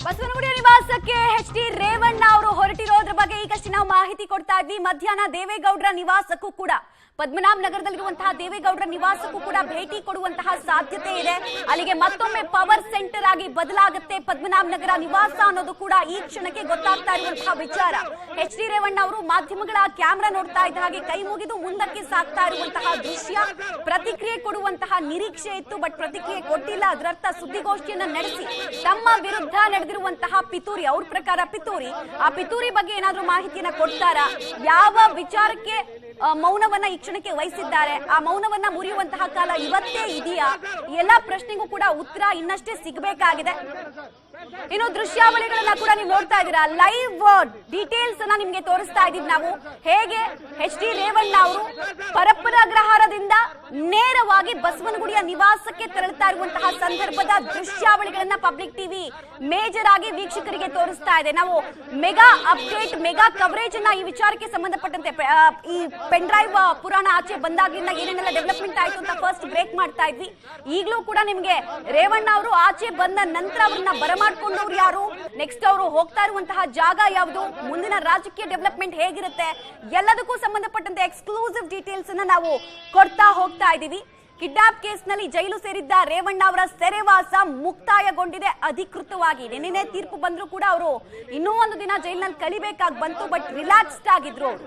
ಬಸವನಗುಡಿಯ ನಿವಾಸಕ್ಕೆ ಎಚ್.ಡಿ. ರೇವಣ್ಣ ಅವರು ಹೊರಟಿರೋದ್ರ ಬಗ್ಗೆ ಈಗಷ್ಟೇ ನಾವು ಮಾಹಿತಿ ಕೊಡ್ತಾ ಇದ್ವಿ. ಮಧ್ಯಾಹ್ನ ದೇವೇಗೌಡರ ನಿವಾಸಕ್ಕೂ ಕೂಡ ಪದ್ಮನಾಭ ನಗರದಲ್ಲಿರುವಂತಹ ದೇವೇಗೌಡರ ನಿವಾಸಕ್ಕೂ ಕೂಡ ಭೇಟಿ ಕೊಡುವಂತಹ ಸಾಧ್ಯತೆ ಇದೆ. ಅಲ್ಲಿಗೆ ಮತ್ತೊಮ್ಮೆ ಪವರ್ ಸೆಂಟರ್ ಆಗಿ ಬದಲಾಗುತ್ತೆ ಪದ್ಮನಾಭ ನಗರ ನಿವಾಸ ಅನ್ನೋದು ಕೂಡ ಈ ಕ್ಷಣಕ್ಕೆ ಗೊತ್ತಾಗ್ತಾ ಇರುವಂತಹ ವಿಚಾರ. ಎಚ್.ಡಿ. ರೇವಣ್ಣ ಅವರು ಮಾಧ್ಯಮಗಳ ಕ್ಯಾಮೆರಾ ನೋಡ್ತಾ ಇದ್ದ ಹಾಗೆ ಕೈ ಮುಗಿದು ಮುಂದಕ್ಕೆ ಸಾಗ್ತಾ ಇರುವಂತಹ ದೃಶ್ಯ. ಪ್ರತಿಕ್ರಿಯೆ ಕೊಡುವಂತಹ ನಿರೀಕ್ಷೆ ಇತ್ತು, ಬಟ್ ಪ್ರತಿಕ್ರಿಯೆ ಕೊಟ್ಟಿಲ್ಲ. ಅದರರ್ಥ ಸುದ್ದಿಗೋಷ್ಠಿಯನ್ನ ನಡೆಸಿ ತಮ್ಮ ವಿರುದ್ಧ ನಡೆದಿರುವಂತಹ ಪಿತೂರಿ, ಅವ್ರ ಪ್ರಕಾರ ಪಿತೂರಿ, ಆ ಪಿತೂರಿ ಬಗ್ಗೆ ಏನಾದ್ರೂ ಮಾಹಿತಿಯನ್ನ ಕೊಡ್ತಾರಾ? ಯಾವ ವಿಚಾರಕ್ಕೆ ಮೌನವನ್ನ ಈ ಕ್ಷಣಕ್ಕೆ ವಹಿಸಿದ್ದಾರೆ? ಆ ಮೌನವನ್ನ ಮುರಿಯುವಂತಹ ಕಾಲ ಇವತ್ತೇ ಇದೆಯಾ? ಎಲ್ಲಾ ಪ್ರಶ್ನೆಗೂ ಕೂಡ ಉತ್ತರ ಇನ್ನಷ್ಟೇ ಸಿಗಬೇಕಾಗಿದೆ. ಇನ್ನು ದೃಶ್ಯಾವಳಿಗಳನ್ನ ಕೂಡ ನೀವು ನೋಡ್ತಾ ಇದ್ದೀರಾ. ಲೈವ್ ಡೀಟೇಲ್ಸ್ ಅನ್ನ ನಿಮ್ಗೆ ತೋರಿಸ್ತಾ ಇದೀವಿ ನಾವು. ಹೇಗೆ ಎಚ್.ಡಿ. ರೇವಣ್ಣ ಅವರು ಪರಪ್ಪನ ಅಗ್ರಹಾರದಿಂದ ನೇರವಾಗಿ ಬಸವನಗುಡಿಯ ನಿವಾಸಕ್ಕೆ ತೆರಳುತ್ತಾ ಇರುವಂತಹ ಸಂದರ್ಭದ ದೃಶ್ಯಾವಳಿಗಳನ್ನ ಪಬ್ಲಿಕ್ ಟಿವಿ ಮೇಜರ್ ಆಗಿ ವೀಕ್ಷಕರಿಗೆ ತೋರಿಸ್ತಾ ಇದೆ. ನಾವು ಮೆಗಾ ಅಪ್ಡೇಟ್, ಮೆಗಾ ಕವರೇಜ್ ಅನ್ನ ಈ ವಿಚಾರಕ್ಕೆ ಸಂಬಂಧಪಟ್ಟಂತೆ ಈ ಪೆನ್ ಡ್ರೈವ್ ಪುರಾಣ ಆಚೆ ಬಂದಾಗಿಂದ ಏನೇನೆಲ್ಲ ಡೆವಲಪ್ಮೆಂಟ್ ಆಯ್ತು ಅಂತ ಫಸ್ಟ್ ಬ್ರೇಕ್ ಮಾಡ್ತಾ ಇದ್ವಿ. ಈಗಲೂ ಕೂಡ ನಿಮ್ಗೆ ರೇವಣ್ಣ ಅವರು ಆಚೆ ಬಂದ ನಂತರ ಅವ್ರನ್ನ ಬರಮಾಡ್ಕೊಂಡವ್ರು ಯಾರು, ನೆಕ್ಸ್ಟ್ ಅವರು ಹೋಗ್ತಾ ಇರುವಂತಹ ಜಾಗ ಯಾವುದು, ಮುಂದಿನ ರಾಜಕೀಯ ಡೆವಲಪ್ಮೆಂಟ್ ಹೇಗಿರುತ್ತೆ, ಎಲ್ಲದಕ್ಕೂ ಸಂಬಂಧಪಟ್ಟಂತೆ ಎಕ್ಸ್ಕ್ಲೂಸಿವ್ ಡೀಟೇಲ್ಸ್ ಅನ್ನ ನಾವು ಕೊಡ್ತಾ ಹೋಗ್ತಾ ಇದ್ದೀವಿ. ಕಿಡ್ನಾಪ್ ಕೇಸ್ನಲ್ಲಿ ಜೈಲು ಸೇರಿದ್ದ ರೇವಣ್ಣ ಅವರ ಸೆರೆವಾಸ ಮುಕ್ತಾಯಗೊಂಡಿದೆ ಅಧಿಕೃತವಾಗಿ. ನಿನ್ನೆ ತೀರ್ಪು ಬಂದ್ರು ಕೂಡ ಅವರು ಇನ್ನೂ ಒಂದು ದಿನ ಜೈಲಿನಲ್ಲಿ ಕಳಿಬೇಕಾಗಿ ಬಂತು, ಬಟ್ ರಿಲ್ಯಾಕ್ಸ್ಡ್ ಆಗಿದ್ರು ಅವರು.